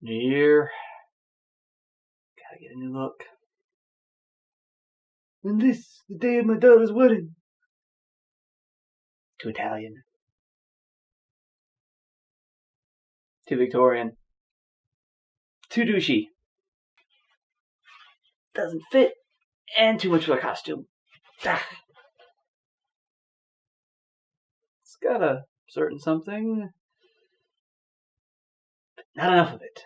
New year. Gotta get a new look. And this, the day of my daughter's wedding. Too Italian. Too Victorian. Too douchey. Doesn't fit. And too much for the costume. Ah. It's got a certain something. But not enough of it.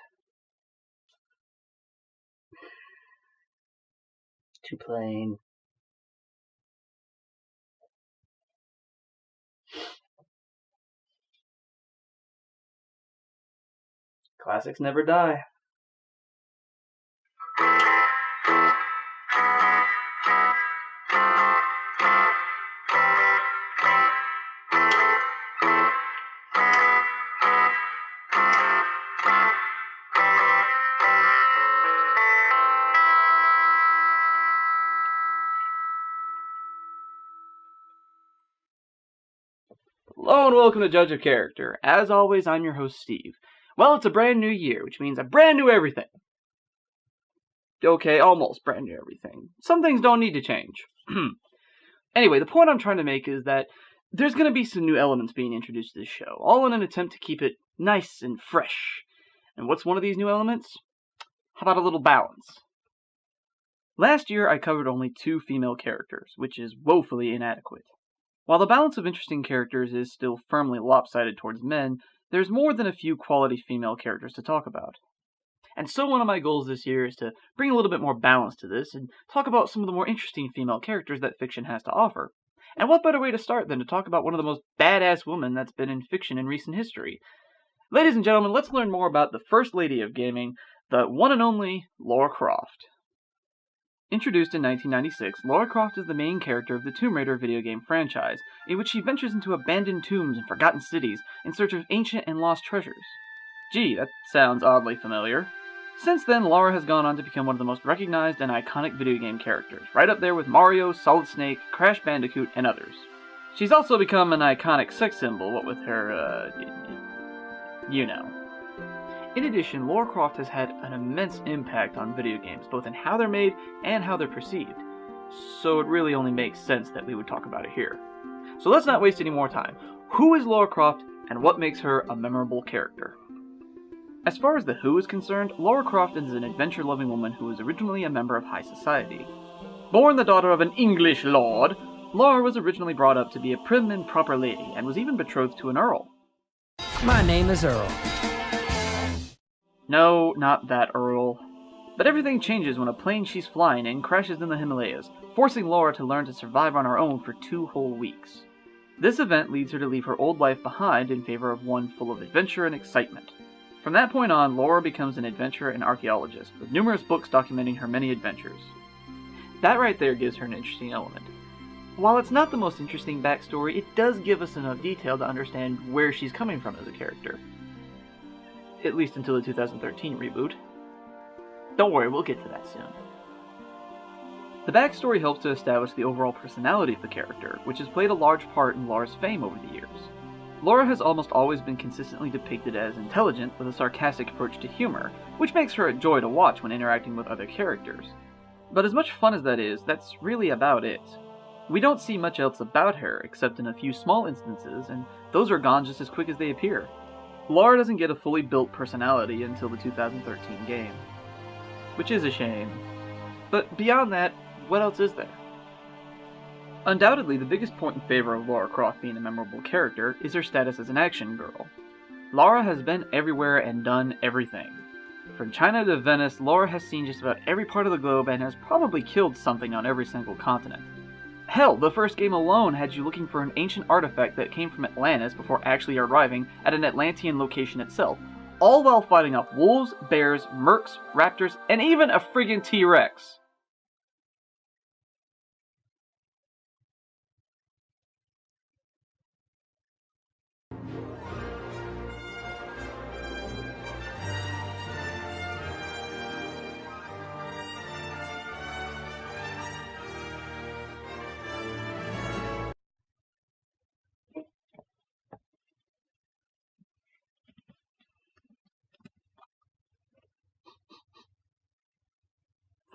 Too plain. Classics never die. Hello and welcome to Judge of Character. As always, I'm your host, Steve. Well, it's a brand new year, which means a brand new everything. Okay, almost brand new everything. Some things don't need to change. Anyway, the point I'm trying to make is that there's going to be some new elements being introduced to this show, all in an attempt to keep it nice and fresh. And what's one of these new elements? How about a little balance? Last year, I covered only 2 female characters, which is woefully inadequate. While the balance of interesting characters is still firmly lopsided towards men, there's more than a few quality female characters to talk about. And so one of my goals this year is to bring a little bit more balance to this and talk about some of the more interesting female characters that fiction has to offer. And what better way to start than to talk about one of the most badass women that's been in fiction in recent history? Ladies and gentlemen, let's learn more about the First Lady of Gaming, the one and only Lara Croft. Introduced in 1996, Lara Croft is the main character of the Tomb Raider video game franchise, in which she ventures into abandoned tombs and forgotten cities in search of ancient and lost treasures. Gee, that sounds oddly familiar. Since then, Lara has gone on to become one of the most recognized and iconic video game characters, right up there with Mario, Solid Snake, Crash Bandicoot, and others. She's also become an iconic sex symbol, what with her, you know. In addition, Lara Croft has had an immense impact on video games, both in how they're made and how they're perceived. So it really only makes sense that we would talk about it here. So let's not waste any more time. Who is Lara Croft, and what makes her a memorable character? As far as the who is concerned, Lara Croft is an adventure-loving woman who was originally a member of high society. Born the daughter of an English lord, Lara was originally brought up to be a prim and proper lady, and was even betrothed to an earl. My name is Earl. No, not that Earl. But everything changes when a plane she's flying in crashes in the Himalayas, forcing Lara to learn to survive on her own for 2 whole weeks. This event leads her to leave her old life behind in favor of one full of adventure and excitement. From that point on, Lara becomes an adventurer and archaeologist, with numerous books documenting her many adventures. That right there gives her an interesting element. While it's not the most interesting backstory, it does give us enough detail to understand where she's coming from as a character. At least until the 2013 reboot. Don't worry, we'll get to that soon. The backstory helps to establish the overall personality of the character, which has played a large part in Lara's fame over the years. Lara has almost always been consistently depicted as intelligent with a sarcastic approach to humor, which makes her a joy to watch when interacting with other characters. But as much fun as that is, that's really about it. We don't see much else about her, except in a few small instances, and those are gone just as quick as they appear. Lara doesn't get a fully built personality until the 2013 game, which is a shame. But beyond that, what else is there? Undoubtedly, the biggest point in favor of Lara Croft being a memorable character is her status as an action girl. Lara has been everywhere and done everything. From China to Venice, Lara has seen just about every part of the globe and has probably killed something on every single continent. Hell, the first game alone had you looking for an ancient artifact that came from Atlantis before actually arriving at an Atlantean location itself, all while fighting off wolves, bears, mercs, raptors, and even a friggin' T-Rex.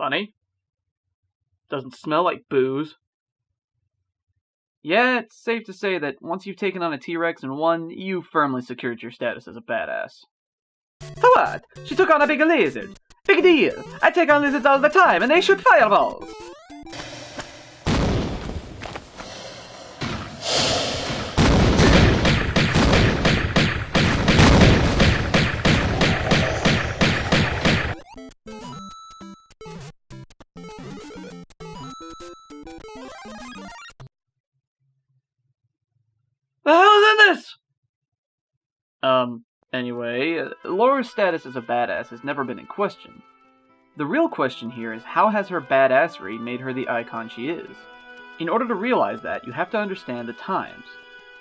Funny. Doesn't smell like booze. Yeah, it's safe to say that once you've taken on a T-Rex and won, you firmly secured your status as a badass. So what? She took on a big lizard. Big deal. I take on lizards all the time and they shoot fireballs. The hell's in this? Anyway, Laura's status as a badass has never been in question. The real question here is how has her badassery made her the icon she is? In order to realize that, you have to understand the times.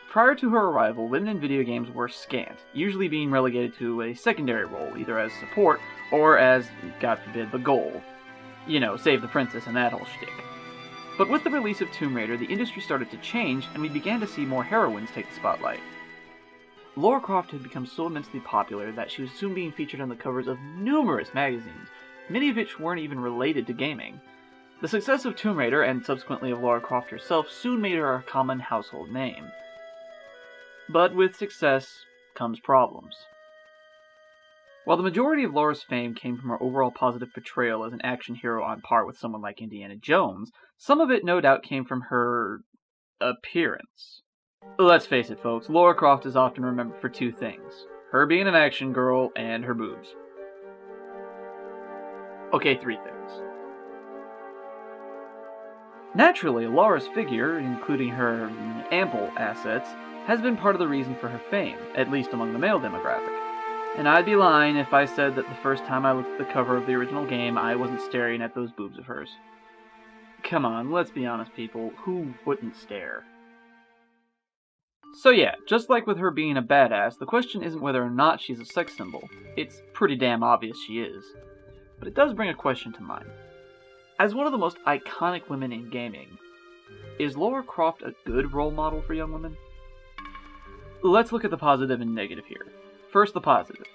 Prior to her arrival, women in video games were scant, usually being relegated to a secondary role, either as support or as, God forbid, the goal. You know, save the princess and that whole shtick. But with the release of Tomb Raider, the industry started to change, and we began to see more heroines take the spotlight. Lara Croft had become so immensely popular that she was soon being featured on the covers of numerous magazines, many of which weren't even related to gaming. The success of Tomb Raider, and subsequently of Lara Croft herself, soon made her a common household name. But with success comes problems. While the majority of Lara's fame came from her overall positive portrayal as an action hero on par with someone like Indiana Jones, some of it no doubt came from her appearance. Let's face it, folks, Lara Croft is often remembered for two things: her being an action girl and her boobs. Okay, three things. Naturally, Lara's figure, including her ample assets, has been part of the reason for her fame, at least among the male demographic. And I'd be lying if I said that the first time I looked at the cover of the original game, I wasn't staring at those boobs of hers. Come on, let's be honest, people, who wouldn't stare? So yeah, just like with her being a badass, the question isn't whether or not she's a sex symbol. It's pretty damn obvious she is. But it does bring a question to mind. As one of the most iconic women in gaming, is Lara Croft a good role model for young women? Let's look at the positive and negative here. First, the positive.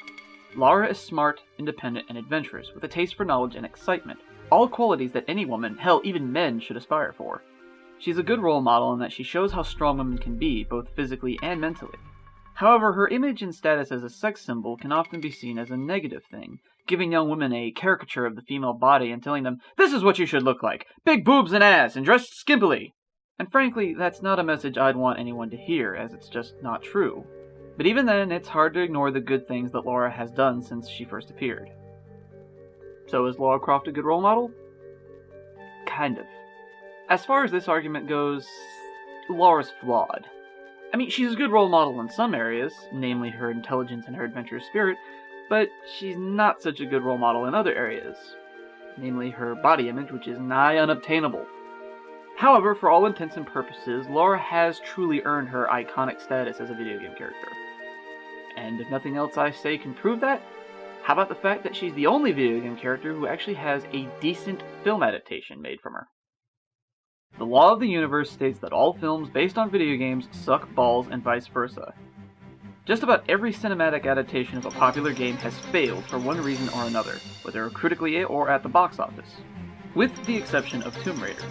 Lara is smart, independent, and adventurous, with a taste for knowledge and excitement, all qualities that any woman, hell, even men, should aspire for. She's a good role model in that she shows how strong women can be, both physically and mentally. However, her image and status as a sex symbol can often be seen as a negative thing, giving young women a caricature of the female body and telling them, "This is what you should look like, big boobs and ass, and dressed skimpily." And frankly, that's not a message I'd want anyone to hear, as it's just not true. But even then, it's hard to ignore the good things that Lara has done since she first appeared. So is Lara Croft a good role model? Kind of. As far as this argument goes, Lara's flawed. I mean, she's a good role model in some areas, namely her intelligence and her adventurous spirit, but she's not such a good role model in other areas, namely her body image, which is nigh unobtainable. However, for all intents and purposes, Lara has truly earned her iconic status as a video game character. And if nothing else I say can prove that, how about the fact that she's the only video game character who actually has a decent film adaptation made from her? The law of the universe states that all films based on video games suck balls and vice versa. Just about every cinematic adaptation of a popular game has failed for one reason or another, whether critically or at the box office, with the exception of Tomb Raider.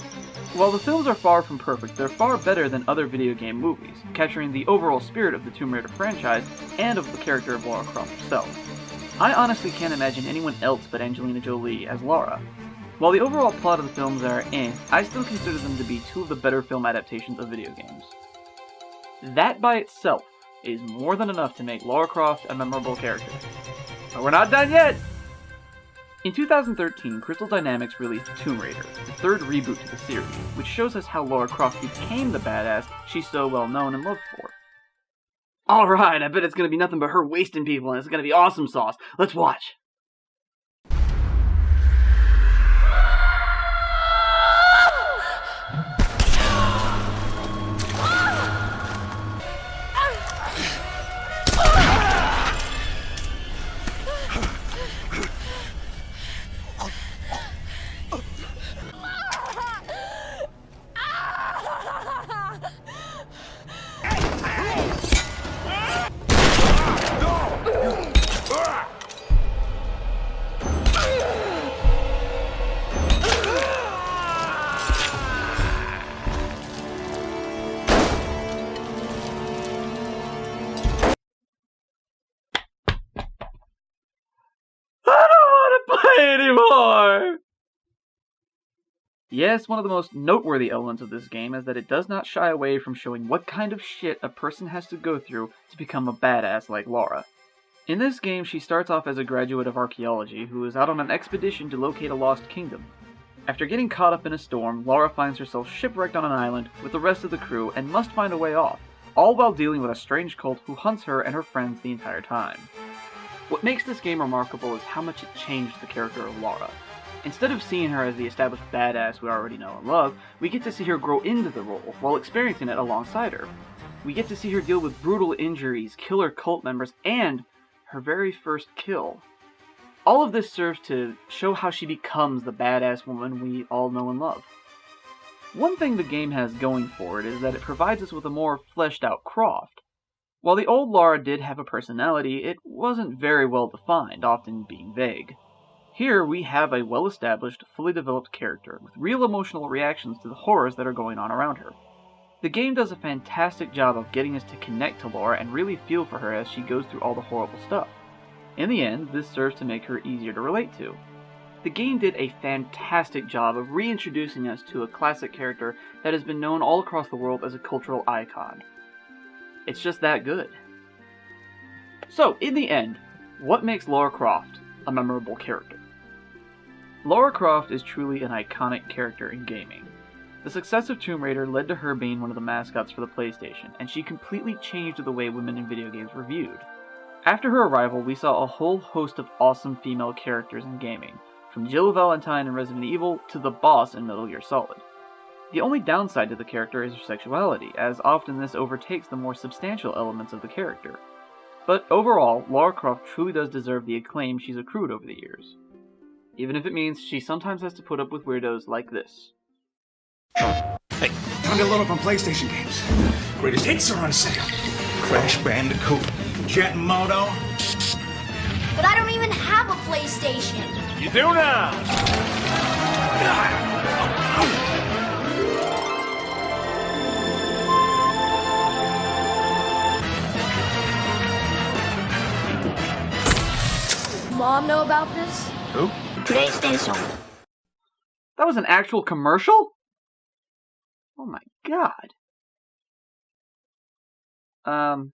While the films are far from perfect, they're far better than other video game movies, capturing the overall spirit of the Tomb Raider franchise and of the character of Lara Croft herself. I honestly can't imagine anyone else but Angelina Jolie as Lara. While the overall plot of the films are I still consider them to be two of the better film adaptations of video games. That by itself is more than enough to make Lara Croft a memorable character. But we're not done yet! In 2013, Crystal Dynamics released Tomb Raider, the third reboot to the series, which shows us how Lara Croft became the badass she's so well known and loved for. Alright, I bet it's gonna be nothing but her wasting people and it's gonna be awesome sauce. Let's watch! anymore! Yes, one of the most noteworthy elements of this game is that it does not shy away from showing what kind of shit a person has to go through to become a badass like Lara. In this game, she starts off as a graduate of archaeology who is out on an expedition to locate a lost kingdom. After getting caught up in a storm, Lara finds herself shipwrecked on an island with the rest of the crew and must find a way off, all while dealing with a strange cult who hunts her and her friends the entire time. What makes this game remarkable is how much it changed the character of Lara. Instead of seeing her as the established badass we already know and love, we get to see her grow into the role while experiencing it alongside her. We get to see her deal with brutal injuries, kill her cult members, and her very first kill. All of this serves to show how she becomes the badass woman we all know and love. One thing the game has going for it is that it provides us with a more fleshed out Croft. While the old Lara did have a personality, it wasn't very well defined, often being vague. Here we have a well-established, fully developed character with real emotional reactions to the horrors that are going on around her. The game does a fantastic job of getting us to connect to Lara and really feel for her as she goes through all the horrible stuff. In the end, this serves to make her easier to relate to. The game did a fantastic job of reintroducing us to a classic character that has been known all across the world as a cultural icon. It's just that good. So, in the end, what makes Lara Croft a memorable character? Lara Croft is truly an iconic character in gaming. The success of Tomb Raider led to her being one of the mascots for the PlayStation, and she completely changed the way women in video games were viewed. After her arrival, we saw a whole host of awesome female characters in gaming, from Jill Valentine in Resident Evil to the boss in Metal Gear Solid. The only downside to the character is her sexuality, as often this overtakes the more substantial elements of the character. But overall, Lara Croft truly does deserve the acclaim she's accrued over the years. Even if it means she sometimes has to put up with weirdos like this. Hey, time to load up on PlayStation games. Greatest hits are on sale. Crash Bandicoot, Jet Moto. But I don't even have a PlayStation. You do now. Mom know about this? Who? PlayStation. That was an actual commercial? Oh my god. I'm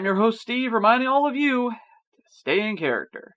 your host Steve, reminding all of you to stay in character.